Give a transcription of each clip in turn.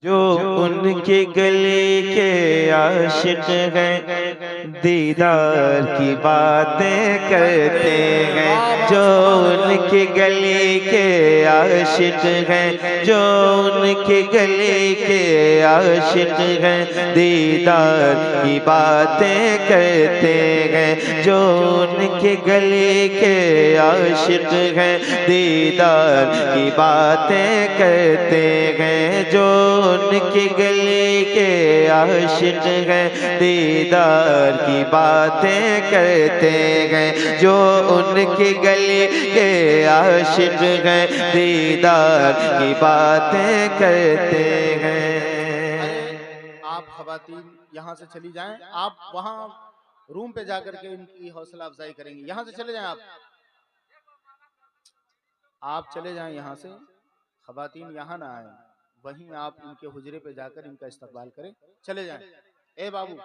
जो उनके गले के आशिक हैं, दीदार की बातें करते हैं। जो उनके गले के आशिक हैं, जो उनके गले के आशिक हैं, दीदार की बातें करते हैं। जो उनके गले के आशिक हैं, दीदार की बातें करते हैं। जो उनके गले के आशिक हैं, दीदार की बातें करते हैं। जो उनके गले के आशिक हैं, दीदार की बातें करते हैं। आप खवातीन यहाँ से चली जाएं, आप वहाँ रूम पे जाकर के इनकी हौसला अफजाई करेंगे। यहाँ से चले जाएं, आप चले जाएं यहाँ से। खवातीन यहाँ ना आए, वहीं आप इनके हुजरे पे जाकर इनका इस्तकबाल करें। चले जाएं। ए बाबू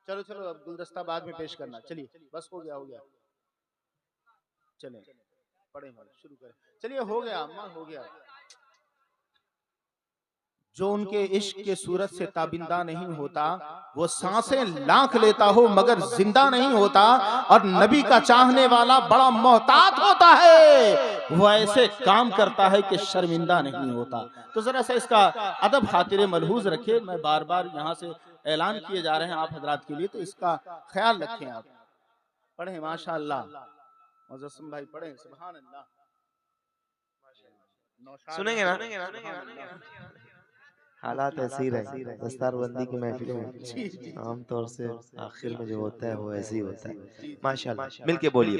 चलो चलो, अब गुलदस्ता बाद में पेश करना। चलिए बस हो गया चलें पढ़े शुरू करें। चलिए हो गया अम्मा, हो गया। जो उनके इश्क के सूरत से ताबिंदा नहीं होता, वो सांसें लाख लेता हो मगर जिंदा नहीं होता। और नबी का चाहने वाला बड़ा मोहतात होता है, वो ऐसे काम करता है कि शर्मिंदा नहीं होता। तो जरा सा इसका अदब खातिर मलहूज रखिए। मैं बार बार यहाँ से ऐलान किए जा रहे हैं आप हजरात के लिए, तो इसका ख्याल रखें। आप पढ़े माशा अल्लाह, मुज़स्सिम भाई पढ़े सुभान अल्लाह। सुनेंगे ना? हालात ऐसे ही रहे दस्तारबंदी की महफिलों में, आमतौर से आखिर में जो होता है वो ऐसे ही होता है। माशाल्लाह, मिलके बोलिए।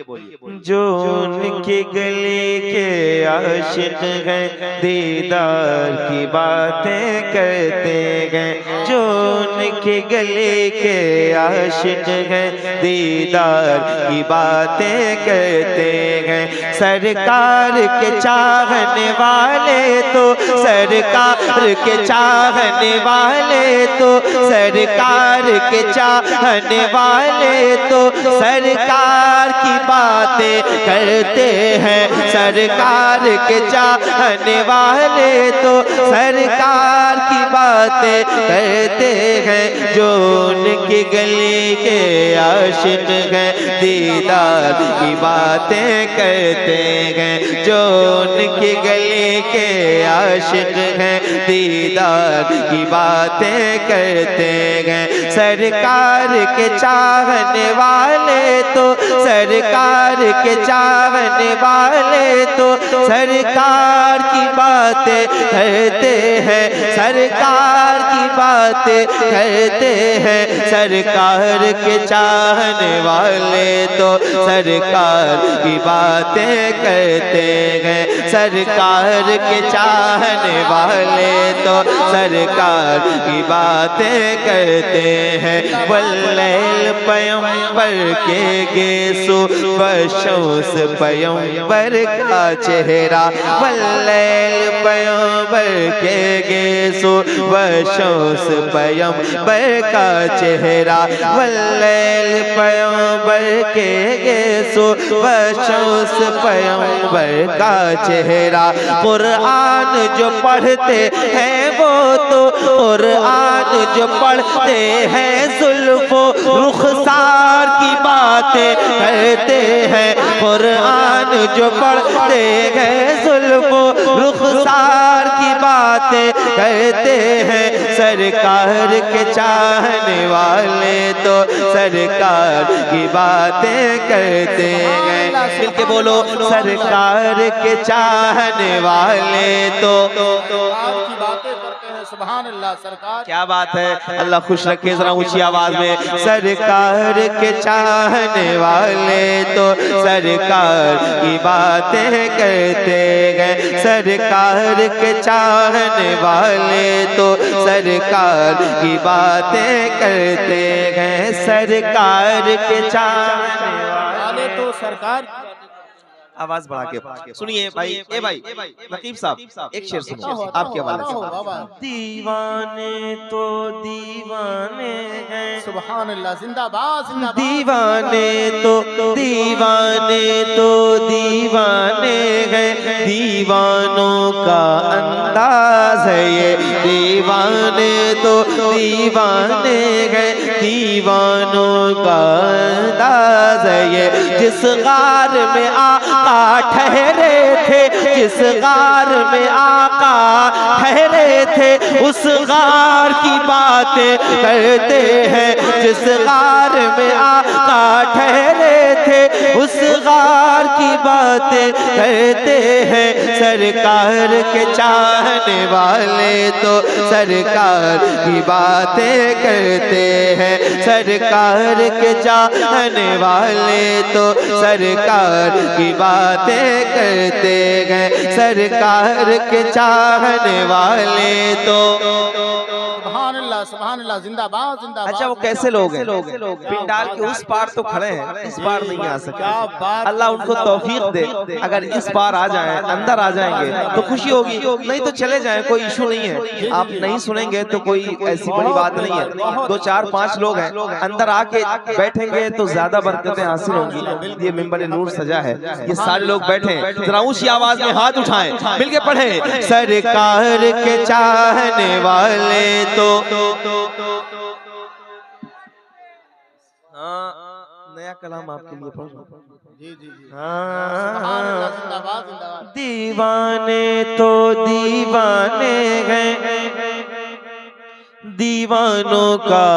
जो उनके गले के आशिक हैं, दीदार की बातें करते हैं। जो उनके गले के आशिक हैं, दीदार की बातें करते हैं। सरकार के चाहने वाले तो सरकार के चाहने वाले तो सरकार के चाहने वाले तो सरकार की बातें करते हैं। सरकार के चाहने वाले तो सरकार की बातें करते हैं। जो उनके गले के आशिक हैं, दीदार की बातें करते हैं। जो उनके गले के आशिक हैं, दीदार की बातें करते हैं। सरकार के चाहने वाले तो सरकार के चाहने वाले तो सरकार की बातें करते हैं। सरकार की बातें करते हैं। सरकार के चाहने वाले तो सरकार की बातें करते हैं। सरकार के चाहने वाले तो सरकार की बातें करते हैं। वल्लैल पैगंबर के गेसो बशोस पैगंबर का चेहरा। वल्लैल पैगंबर के गेसो बशोस पैगंबर का चेहरा। वल्लैल पैगंबर के गेसो बशोस पैगंबर का चेहरा। कुरान जो पढ़ते हैं वो तो कुरान जो पढ़ते हैं जुल्फो रुखसार की बातें करते हैं। कुरान जो पढ़ते हैं जुल्फो रुखसार की बातें करते हैं। सरकार के चाहने वाले तो सरकार की बातें करते हैं। मिलके बोलो, सरकार के चाहने वाले तो आपकी बातें करते हैं। सुभान अल्लाह। सरकार क्या बात है, अल्लाह खुश रखे। जरा ऊंची आवाज में, सरकार के चाहने वाले तो सरकार की बातें करते हैं। सरकार के चाहने वाले तो सरकार की बातें करते हैं। सरकार के चाहने वाले तो सरकार। आवाज बढ़ा के सुनिए भाई। ए भाई नकीब साहब एक शेर सुनिए आपके हवाले से। दीवाने तो दीवाने हैं, सुभान अल्लाह, जिंदाबाद जिंदाबाद। दीवाने तो दीवाने हैं, दीवानों का अंदाज है ये। दीवाने तो दीवाने हैं, दीवानों का अंदाज है ये। जिस गार में आका ठहरे थे, जिस गार में आका ठहरे थे, उस गार की बातें करते हैं। जिस गार में आका ठहरे थे, उस गार की बातें करते हैं। सरकार के चाहने वाले तो सरकार की बातें करते हैं। सरकार के चाहने वाले तो सरकार की बातें करते हैं। सरकार के चाहने वाले तो सुभान अल्लाह, जिंदाबाद जिंदाबाद। अच्छा वो कैसे लोग हैं? पिंडाल के उस पार तो खड़े हैं, इस पार नहीं आ सकते। अल्लाह उनको तौफीक दे, अगर इस पार आ जाएं, अंदर आ जाएंगे तो खुशी होगी, नहीं तो चले जाएं, कोई इशू नहीं है। आप नहीं सुनेंगे तो कोई ऐसी बड़ी बात नहीं है। 2 4 5 लोग हैं, अंदर आके बैठेंगे तो ज्यादा बरकतें हासिल होंगी। ये मिंबर नूर सजा है, ये सारे लोग बैठे हैं, जरा ऊंची आवाज में हाथ उठाएं, मिलके पढ़ें। सरकार के चाहने वाले तो नया कलाम आपके लिए पढ़ रहा हूं। जी जी जी। हाँ, जिंदाबाद जिंदाबाद। दीवाने तो दीवाने हैं, दीवानों का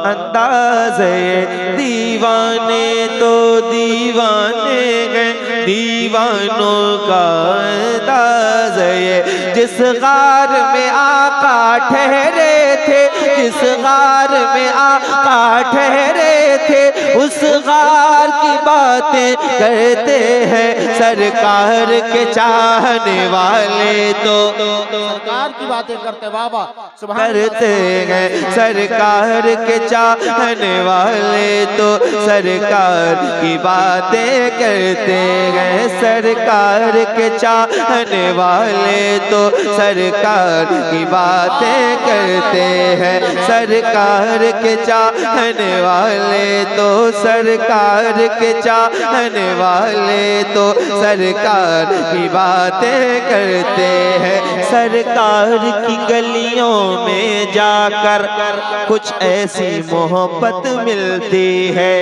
अंदाज है। दीवाने तो दीवाने हैं, दीवानों का अंदाज है। जिस गार में आका ठहरे थे, जिस गार में आका ठहरे थे, उस गार की बातें करते हैं। सरकार के चाहने वाले तो सरकार की बातें करते बाबा, करते हैं। सरकार के चाहने वाले तो सरकार की बातें करते हैं। सरकार के चाहने वाले तो सरकार की बातें करते हैं। सरकार के चाहने वाले तो सरकार के चाहने वाले तो सरकार की बातें करते हैं। सरकार की गलियों में जाकर कुछ ऐसी मोहब्बत मिलती है।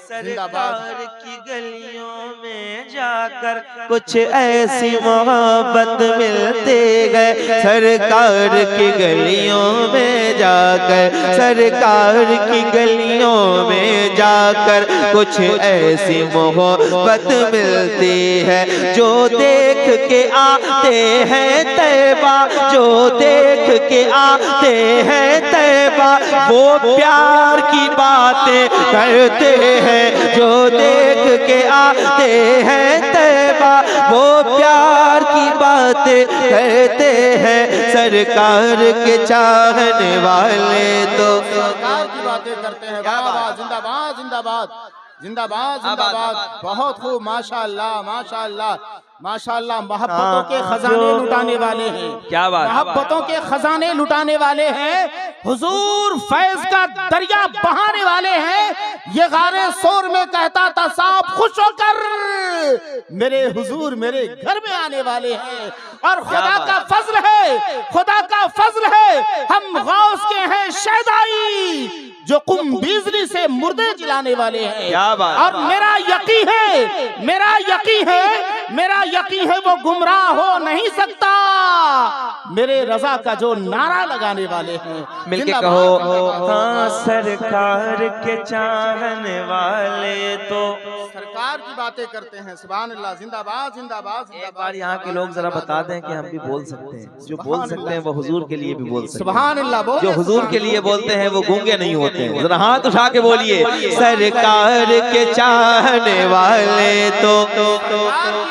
सरकार की गलियों में जाकर कुछ ऐसी मोहब्बत मिलती है। सरकार की गलियों में जाकर, सरकार की गलियों में जाकर कुछ ऐसी मोहब्बत मिलती है। जो देख के आते हैं तैबा, जो देख के आते हैं तैबा, वो प्यार की बातें करते हैं। जो देख के आते हैं तैबा, वो प्यार की बातें करते हैं। सरकार के चाहने वाले तो सरकार की बातें करते हैं। बाबा जिंदाबाद जिंदाबाद जिंदाबाद जिंदाबाद। बहुत खूब, माशाअल्लाह माशाअल्लाह माशाअल्लाह। मोहब्बतों के खजाने लुटाने वाले हैं। क्या बात, मोहब्बतों के खजाने लुटाने वाले हैं। हुजूर फैज का दरिया बहाने वाले हैं। ये गारे शोर में कहता था साहब खुश होकर मेरे हुजूर मेरे घर में आने वाले हैं। और खुदा का फजल है, खुदा का फजल है, हम गौस के हैं शहदाई जो कुम बिजली से मुर्दे जिलाने वाले हैं। क्या बात। और मेरा यकीन है, मेरा यकीन है, मेरा यकीन है वो गुमराह हो नहीं सकता मेरे रजा का जो नारा लगाने वाले हैं। मिलके कहो हाँ। सरकार के चाहने वाले तो सरकार की बातें करते हैं। सुभान अल्लाह, जिंदाबाद जिंदाबाद एक बार यहाँ के लोग जरा बता दें कि हम भी बोल सकते हैं। जो बोल सकते हैं वो हुजूर के लिए भी बोल सकते हैं। सुभान अल्लाह। जो हुजूर के लिए बोलते हैं वो गूंगे नहीं होते हैं। जरा हाथ उठा के बोलिए सरकार के चाहने वाले तो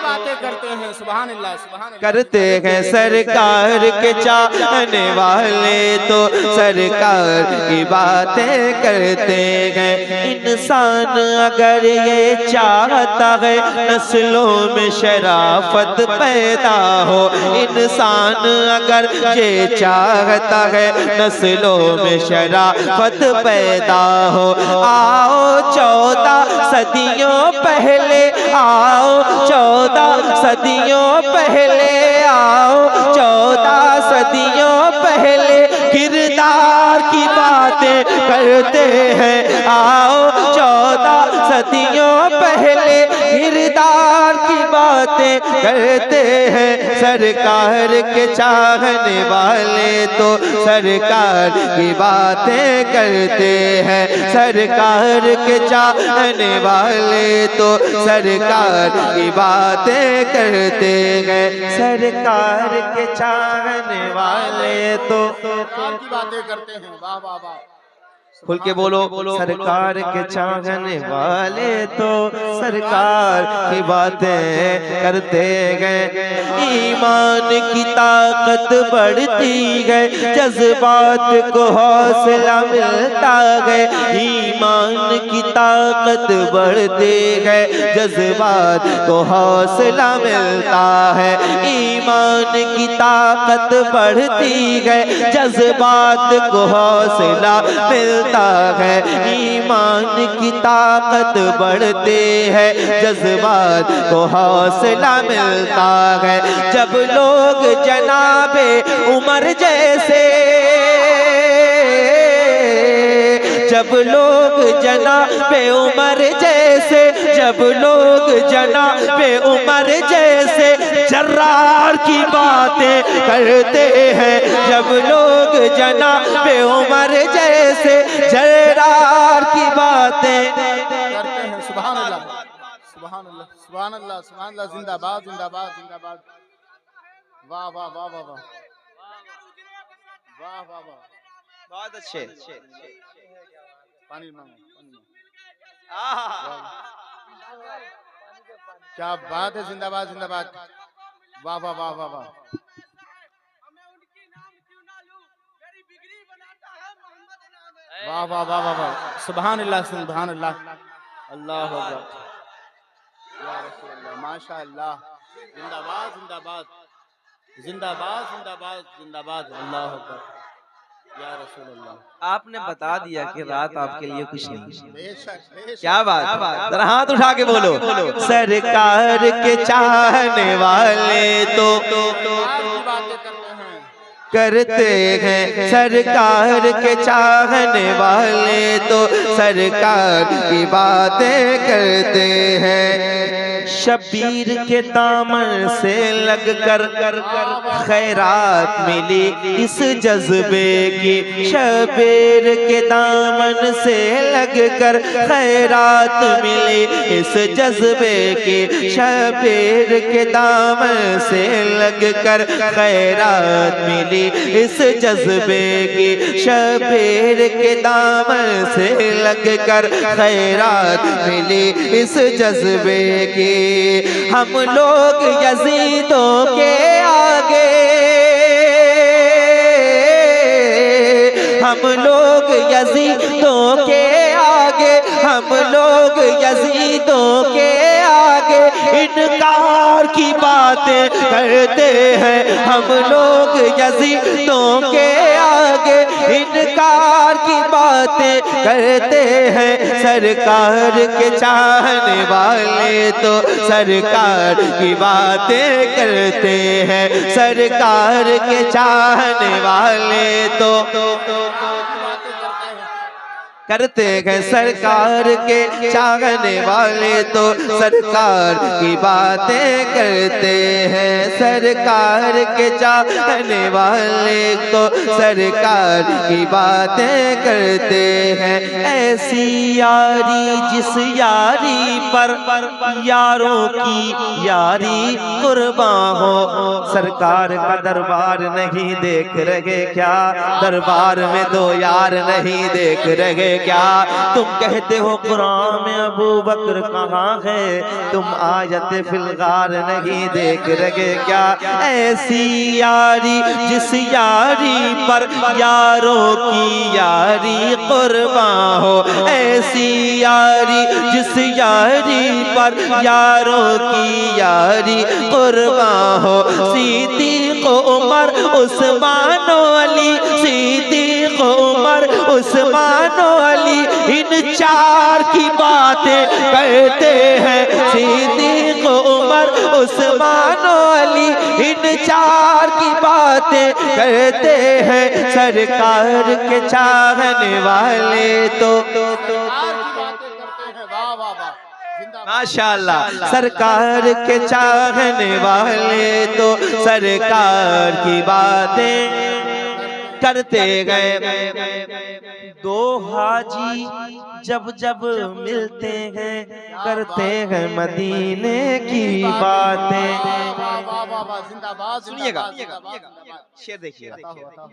बातें करते हैं। सुभान अल्लाह सुभान अल्लाह। करते हैं। सरकार के चाहने वाले तो सरकार की बातें करते हैं। इंसान अगर ये चाह चाहता है नस्लों में शराफत पैदा हो। इंसान अगर ये चाहता है नस्लों में शराफत पैदा हो। आओ 14 सदियों पहले, आओ 14 सदियों पहले, आओ 14 सदियों पहले किरदार की बातें करते हैं। आओ 14 सदियों पहले किरदार की बातें करते हैं। सरकार के चाहने वाले तो सरकार की बातें करते हैं। सरकार के चाहने वाले तो सरकार की बातें करते हैं। सरकार के चाहने वाले तो सरकार की बातें करते हैं। वाह वाह वाह, खुल के बोलो, सरकार के चाहने वाले तो सरकार की बातें करते गए। ईमान की ताकत बढ़ती गए, जज्बात को हौसला मिलता गए। ईमान की ताकत बढ़ती गए, जज्बात को हौसला मिलता है। ईमान की ताकत बढ़ती गए, जज्बात को हौसला मिलता है। ईमान की ताकत बढ़ते है, जज्बात को हौसला मिलता है। जब लोग जनाबे उमर जैसे, जब लोग जनाबे उमर जैसे, जब लोग जनाबे उमर जैसे जर्रार की बातें करते हैं। जब लोग जनाबे उमर जैसे जर्रार की बातें करते हैं। सुभान अल्लाह, सुभान अल्लाह, सुभान अल्लाह, सुभान अल्लाह। जिंदाबाद जिंदाबाद जिंदाबाद। वाह वाह वाह वाह वाह वाह वाह वाह, बहुत अच्छे। पानी मांगो, पानी मांगो। क्या बात है, जिंदाबाद जिंदाबाद। वाह वाह वाह वाह वाह, वाह वाह वाह वाह वाह, सुभान अल्लाह सुभान अल्लाह, अल्लाह अकबर, या रसूल अल्लाह, माशा अल्लाह। जिंदाबाद जिंदाबाद जिंदाबाद जिंदाबाद जिंदाबाद, अल्लाह अकबर, या रसूल अल्लाह। आपने बता दिया कि रात आपके लिए कुछ नहीं। बेशक बेशक, क्या बात, जरा हाथ उठा के बोलो, सरकार के चाहने वाले तो करते हैं। सरकार के चाहने वाले तो सरकार की बातें करते हैं। शबीर के दामन से लग कर खैरात मिली इस जज्बे की। शबीर के दामन से लग कर खैरात मिली इस जज्बे की। शबीर के दामन से लग कर खैरात मिली इस जज्बे की। शबीर के दामन से लग कर खैरात मिली इस जज्बे की। हम लोग यजीदों के आगे, हम लोग यजीदों के आगे, हम लोग यजीदों के आगे इनकार की बातें करते हैं। हम लोग यजीदों के आगे इनकार की बातें करते हैं। सरकार के चाहने वाले तो सरकार की बातें करते हैं। सरकार के चाहने वाले तो करते हैं। सरकार के चाहने वाले तो सरकार की बातें करते हैं। सरकार के चाहने वाले तो सरकार की बातें करते हैं। ऐसी यारी जिस यारी पर यारों की यारी कुर्बान हो। सरकार का दरबार नहीं देख रहे क्या? दरबार में दो यार नहीं देख रहे क्या? तुम कहते हो कुरान में अबू बकर कहाँ है, तुम आयत फिलगार नहीं देख रहे क्या? ऐसी यारी जिस यारी पर यारों की यारी कुर्बान हो, ऐसी यारी जिस यारी पर यारों की यारी कुर्बान हो। सिद्दीक़ उमर उस्मान अली, सिद्दीक़ उमर उस्मान अली, इन चार की बातें कहते हैं। सिद्दीक़ उमर उस्मान अली, इन चार की बातें कहते हैं। सरकार के चाहने वाले तो माशाअल्लाह, सरकार के चाहने वाले तो सरकार की बातें करते गए। दो हाजी जब जब मिलते हैं करते हैं मदीने की बातें। सुनिएगा, शेर देखिएगा।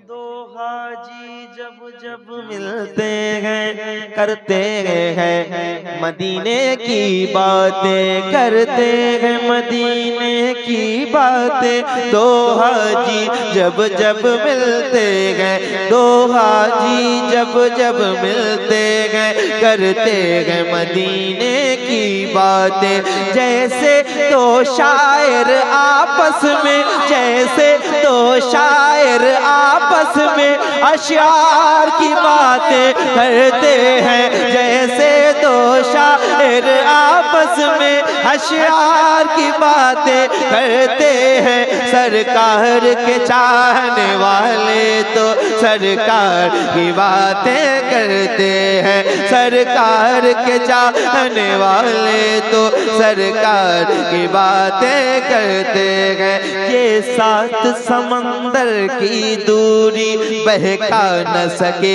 दो हाजी जब जब मिलते हैं करते हैं मदीने की बातें, करते हैं मदीने की बातें। दो हाजी जब जब मिलते हैं, दो हाजी जब जब मिलते हैं करते हैं मदीने की बातें। जैसे दो शायर आपस में, जैसे दो शायर आपस में अशआर की बातें करते हैं। जैसे दो शायर आपस में अशआर की बातें करते हैं। सरकार के चाहने वाले तो सरकार की बातें करते हैं। सरकार के चाहने वाले तो सरकार की बातें करते हैं। ये सात समंदर की दूरी बहका न सके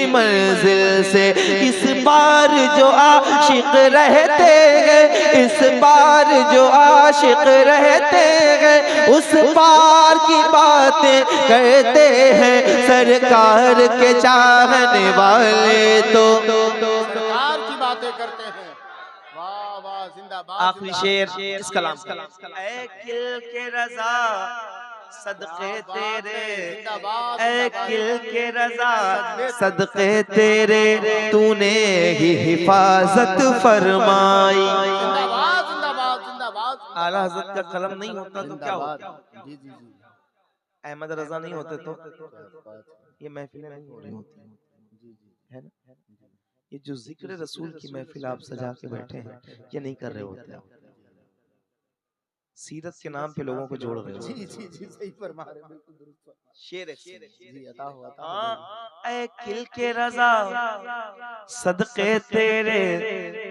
मंजिल से। इस बार जो आशिक रहते हैं, इस बार जो आशिक रहते हैं, उस पार की बातें कहते हैं। सरकार के चाहने वाले तो सरकार की बातें करते हैं। वाह वाह, जिंदाबाद। आखिरी शेर इस कलाम का। ऐ किल के रज़ा सदक़े तेरे, ऐ किल के रज़ा सदक़े तेरे, तूने ही हिफाजत फरमाई। जिंदाबाद जिंदाबाद जिंदाबाद। आला हज़रत का कलम नहीं होता तो क्या होता? जी जी जी, अहमद रज़ा नहीं होते तो ये महफिलें नहीं हो रही होती, है ना? ये जो जिक्र रसूल की महफिल आप सजा के बैठे हैं, ये नहीं कर रहे होते आप। सीरत के नाम पे लोगों को जोड़ रहे हो। जी जी जी, सही फरमा रहे हैं, बिल्कुल दुरुस्त फरमा शेर है, जी, अता हुआ था। ऐ किल के रज़ा सदक़े तेरे,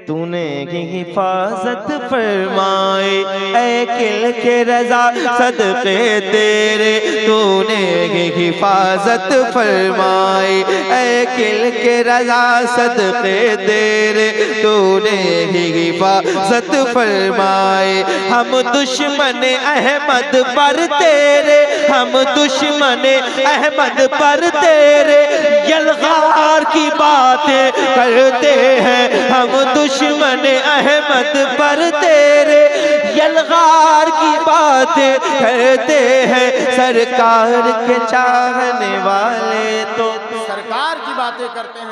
तूने की हिफाजत फरमाई। ऐ किल के रज़ा सदक़े तेरे, तूने की हिफाजत फरमाई। ऐ किल के रज़ा सदक़े तेरे, तूने की हिफाजत फरमाई। हम दुश्मन अहमद पर तेरे, हम दुश्मन अहमद पर तेरे, यलगार की बातें करते हैं। हम दुश्मन अहमद पर तेरे, यलगार की बातें करते हैं। सरकार के चाहने वाले तो सरकार की बातें करते हैं।